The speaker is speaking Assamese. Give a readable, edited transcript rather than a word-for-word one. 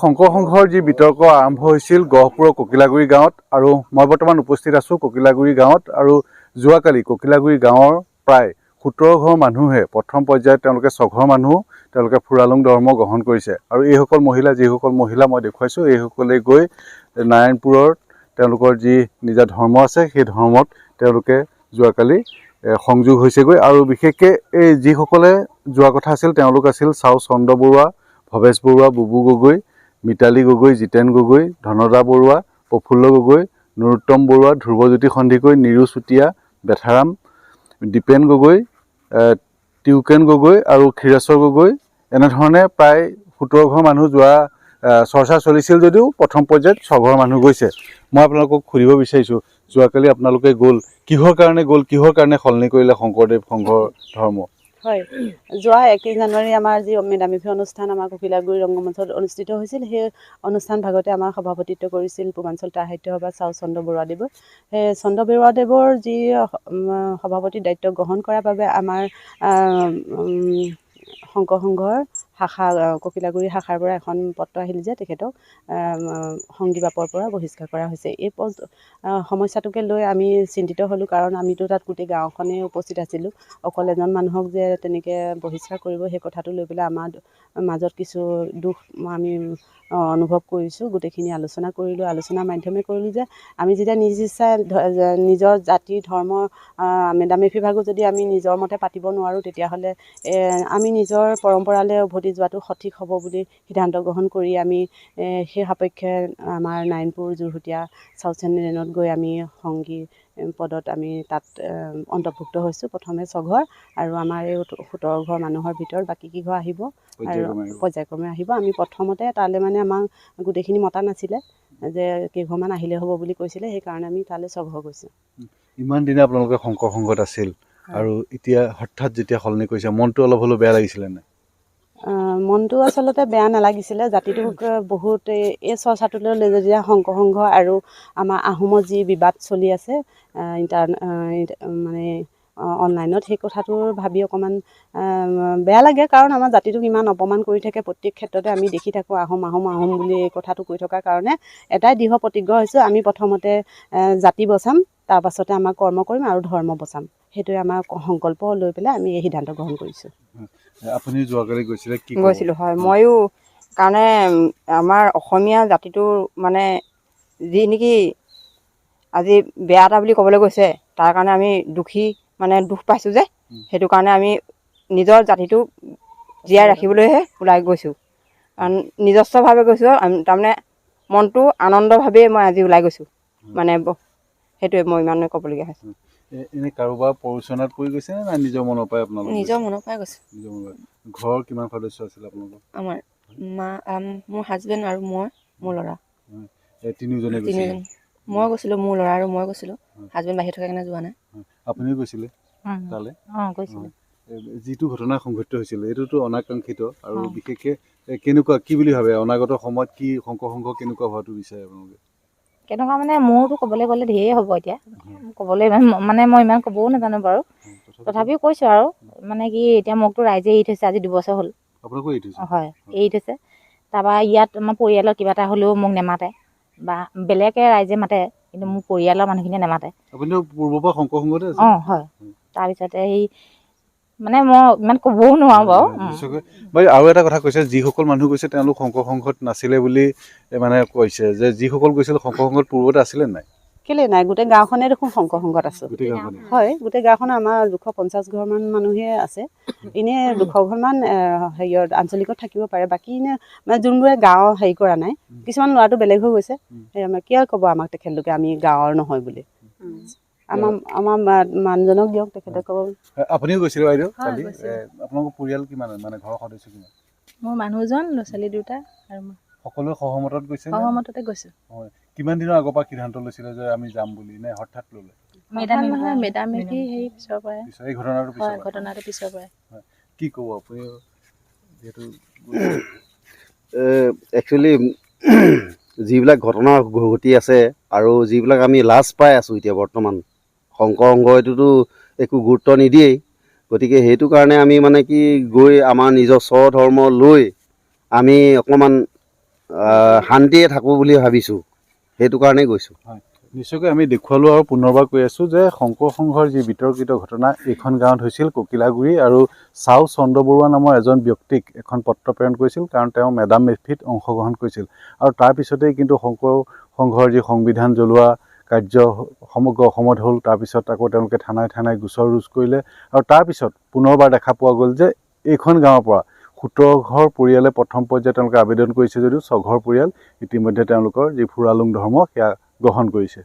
শংকৰ সংঘৰ যি বিতৰ্ক আৰম্ভ হৈছিল গহপুৰৰ ককিলাগুৰি গাঁৱত আৰু মই বৰ্তমান উপস্থিত আছোঁ ককিলাগুৰি গাঁৱত আৰু যোৱাকালি ককিলাগুৰি গাঁৱৰ প্ৰায় 17 ঘৰ মানুহে প্ৰথম পৰ্যায়ত তেওঁলোকে 6 ঘৰ মানুহ তেওঁলোকে ফুৰালুং ধৰ্ম গ্ৰহণ কৰিছে আৰু এইসকল মহিলা যিসকল মহিলা মই দেখুৱাইছোঁ এইসকলে গৈ নাৰায়ণপুৰৰ তেওঁলোকৰ যি নিজা ধৰ্ম আছে সেই ধৰ্মত তেওঁলোকে যোৱাকালি সংযোগ হৈছেগৈ আৰু বিশেষকৈ এই যিসকলে যোৱা কথা আছিল তেওঁলোক আছিল চাও চন্দ্ৰ বৰুৱা ভৱেশ বৰুৱা বুবু গগৈ মিতালী গগৈ জিতেন গগৈ ধনদা বৰুৱা প্ৰফুল্ল গগৈ নৰোত্তম বৰুৱা ধ্ৰুৱজ্যোতি সন্দিকৈ নিৰু চুতীয়া বেথাৰাম দীপেন গগৈ টিউকেন গগৈ আৰু ক্ষীৰেশ্বৰ গগৈ এনেধৰণে প্ৰায় 17 ঘৰ মানুহ যোৱা চৰ্চা চলিছিল যদিও প্ৰথম পৰ্যায়ত 6 ঘৰ মানুহ গৈছে মই আপোনালোকক সুধিব বিচাৰিছোঁ যোৱাকালি আপোনালোকে গ'ল কিহৰ কাৰণে সলনি কৰিলে শংকৰদেৱ সংঘৰ ধৰ্ম হয় যোৱা 21 জানুৱাৰী আমাৰ যি মেদামেফি অনুষ্ঠান আমাৰ ককিলাগুৰি ৰংগমঞ্চত অনুষ্ঠিত হৈছিল সেই অনুষ্ঠান ভাগতে আমাৰ সভাপতিত্ব কৰিছিল পূৰ্বাঞ্চল সাহিত্য সভা চাও চন্দ্ৰ বৰুৱাদেৱে সেই চন্দ্ৰ বৰুৱাদেৱৰ যি সভাপতি দায়িত্ব গ্ৰহণ কৰাৰ বাবে আমাৰ শংকৰ সংঘৰ শাখা ককিলাগুৰি শাখাৰ পৰা এখন পত্ৰ আহিল যে তেখেতক সংগীবাপৰ পৰা বহিষ্কাৰ কৰা হৈছে এই সমস্যাটোকে লৈ আমি চিন্তিত হ'লোঁ কাৰণ আমিতো তাত গোটেই গাঁওখনেই উপস্থিত আছিলোঁ অকল এজন মানুহক যে তেনেকৈ বহিষ্কাৰ কৰিব সেই কথাটো লৈ পেলাই আমাৰ মাজত কিছু দুখ আমি অনুভৱ কৰিছোঁ গোটেইখিনি আলোচনা কৰিলোঁ আলোচনাৰ মাধ্যমে কৰিলোঁ যে আমি যেতিয়া নিজ ইচ্ছাই নিজৰ জাতি ধৰ্ম মেদামেফি ভাগো যদি আমি নিজৰ মতে পাতিব নোৱাৰোঁ তেতিয়াহ'লে আমি নিজৰ পৰম্পৰালৈ উভতি যোৱাটো সঠিক হ'ব বুলি সিদ্ধান্ত গ্ৰহণ কৰি আমি সেই সাপেক্ষে আমাৰ নাৰায়ণপুৰ যোৰহতীয়া চাউথ চেনেলত গৈ আমি সংগী পদত আমি তাত অন্তৰ্ভুক্ত হৈছোঁ প্ৰথমে 6 ঘৰ আৰু আমাৰ এই 17 ঘৰ মানুহৰ ভিতৰত বাকী কি ঘৰ আহিব আৰু পৰ্যায়ক্ৰমে আহিব আমি প্ৰথমতে তালৈ মানে আমাক গোটেইখিনি মতা নাছিলে যে কেইঘৰমান আহিলে হ'ব বুলি কৈছিলে সেইকাৰণে আমি তালৈ 6 ঘৰ গৈছোঁ ইমান দিনে আপোনালোকে শংকৰ সংঘত আছিল আৰু এতিয়া হঠাৎ যেতিয়া সলনি কৰিছে মনটো অলপ হ'লেও বেয়া লাগিছিলে নাই মনটো আচলতে বেয়া নালাগিছিলে জাতিটোক বহুত এই চৰ্চাটোলৈ লৈ যেতিয়া শংকৰ সংঘ আৰু আমাৰ আহোমৰ যি বিবাদ চলি আছে মানে অনলাইনত সেই কথাটো ভাবি অকণমান বেয়া লাগে কাৰণ আমাৰ জাতিটোক ইমান অপমান কৰি থাকে প্ৰত্যেক ক্ষেত্ৰতে আমি দেখি থাকোঁ আহোম বুলি এই কথাটো কৈ থকাৰ কাৰণে এটাই দৃঢ় প্ৰতিজ্ঞ হৈছোঁ আমি প্ৰথমতে জাতি বচাম তাৰ পাছতে আমাৰ কৰ্ম কৰিম আৰু ধৰ্ম বচাম সেইটোৱে আমাৰ সংকল্প লৈ পেলাই আমি এই সিদ্ধান্ত গ্ৰহণ কৰিছোঁ আপুনি যোৱাকালি গৈছিলোঁ হয় ময়ো কাৰণে আমাৰ অসমীয়া জাতিটোৰ মানে যি নেকি আজি বেয়া এটা বুলি ক'বলৈ গৈছে তাৰ কাৰণে আমি দুখ পাইছোঁ যে সেইটো কাৰণে আমি নিজৰ জাতিটো জীয়াই ৰাখিবলৈহে ওলাই গৈছোঁ কাৰণ নিজস্বভাৱে গৈছোঁ তাৰমানে মনটো আনন্দভাৱেই মই আজি ওলাই গৈছোঁ মানে সেইটোৱে মই ইমানে ক'বলগীয়া হৈছে এনে কাৰোবাৰ পৰিচনাত পৰি গৈছে নে নিজৰ মনৰ পৰাই আপোনালোক নিজৰ মনৰ পৰাই গৈছে ঘৰৰ কিমান সদস্য আছিল আপোনালোকৰ আমাৰ মা মোৰ হাজবেণ্ড আৰু মোৰ ল'ৰা তিনিওজনে মই গৈছিলোঁ মোৰ ল'ৰা আৰু মই গৈছিলোঁ হাজবেণ্ড বাহিৰত থকা কাৰণে যোৱা নাই আপুনিও গৈছিলে তালৈ গৈছিলোঁ যিটো ঘটনা সংঘটিত হৈছিল এইটোতো অনাকাংক্ষিত আৰু বিশেষকৈ কেনেকুৱা কি বুলি ভাবে অনাগত সময়ত কি শংকৰ সংঘ কেনেকুৱা হোৱাটো বিচাৰে আপোনালোকে কেনেকুৱা মানে মোৰতো ক'বলৈ গ'লে ধেৰ হ'ব এতিয়া ক'বলৈ মানে মই ইমান ক'বও নাজানো বাৰু তথাপিও কৈছোঁ আৰু মানে কি এতিয়া মোকতো ৰাইজে এৰি থৈছে আজি 2 বছৰ হ'ল আপোনালোকো এৰি থৈছে হয় এৰি থৈছে তাৰপৰা ইয়াত আমাৰ পৰিয়ালৰ কিবা এটা হ'লেও মোক নেমাতে বা বেলেগে ৰাইজে মাতে কিন্তু মোৰ পৰিয়ালৰ মানুহখিনিয়ে নেমাতে আপুনিতো পূৰ্বৰ পৰা শংকৰ সংঘতে আছে হয় তাৰপিছতে সেই মানে মই ইমান ক'বও নোৱাৰোঁ বাৰু আৰু এটা কথা কৈছে যিসকল মানুহ গৈছে তেওঁলোক শংকৰ সংঘত নাছিলে বুলি মানে কৈছে যে যিসকল গৈছিল শংকৰ সংঘত পূৰ্বতে আছিলে নাই কেলে নাই গোটেই গাঁওখনে দেখোন শংকৰ সংঘত আছোঁ হয় গোটেই গাঁওখনে আমাৰ 250 ঘৰমান মানুহে আছে এনেই 200 ঘৰমান হেৰিয়ত আঞ্চলিকত থাকিব পাৰে বাকী এনে মানে যোনবোৰে গাঁও হেৰি কৰা নাই কিছুমান ল'ৰাটো বেলেগ হৈ গৈছে আমাৰ কিয় ক'ব আমাক তেখেতলোকে আমি গাঁৱৰ নহয় বুলি আমাৰ মানুহজনক দিয়ক তেখেতে ক'ব আপুনিও গৈছিলে বাইদেউ কালি আপোনালোকৰ পৰিয়াল কিমান মানে ঘৰৰ সদস্য কিমান মোৰ মানুহজন ল'ৰা ছোৱালী 2টা আৰু মই সকলোৱে সহমতত গৈছে সহমততে গৈছোঁ হয় কিমান দিনৰ আগৰ পৰা সিদ্ধান্ত লৈছিলে যে আমি যাম বুলি নে হঠাৎ ল'লে মেদামেফি সেই পিছৰ পৰাই এই ঘটনাটো পিছৰ পৰাই কি ক'ব আপুনি যিহেতু একচুৱেলি যিবিলাক ঘটনা ঘটি আছে আৰু যিবিলাক আমি লাজ পাই আছোঁ এতিয়া বৰ্তমান শংকৰ সংঘটোতো একো গুৰুত্ব নিদিয়েই গতিকে সেইটো কাৰণে আমি মানে কি গৈ আমাৰ নিজৰ স্বধৰ্ম লৈ আমি অকণমান শান্তিয়ে থাকোঁ বুলি ভাবিছোঁ, সেইটো কাৰণেই গৈছোঁ। নিশ্চয়কৈ আমি দেখুৱালোঁ আৰু পুনৰবাৰ কৈ আছোঁ যে শংকৰ সংঘৰ যি বিতৰ্কিত ঘটনা এইখন গাঁৱত হৈছিল ককিলাগুৰি, আৰু চাও চন্দ্ৰ বৰুৱা নামৰ এজন ব্যক্তিক এখন পত্ৰ প্ৰেৰণ কৰিছিল কাৰণ তেওঁ মেডাম মেফিত অংশগ্ৰহণ কৰিছিল, আৰু তাৰপিছতেই কিন্তু শংকৰ সংঘৰ যি সংবিধান জ্বলোৱা কাৰ্য সমগ্ৰ অসমত হ'ল। তাৰপিছত আকৌ তেওঁলোকে থানাই থানাই গোচৰ ৰুজু কৰিলে, আৰু তাৰপিছত পুনৰবাৰ দেখা পোৱা গ'ল যে এইখন গাঁৱৰ পৰা 17 ঘৰ পৰিয়ালে প্ৰথম পৰ্যায়ত তেওঁলোকে আবেদন কৰিছে যদিও 6 ঘৰ পৰিয়াল ইতিমধ্যে তেওঁলোকৰ যি ফুৰালুং ধৰ্ম সেয়া গ্ৰহণ কৰিছে।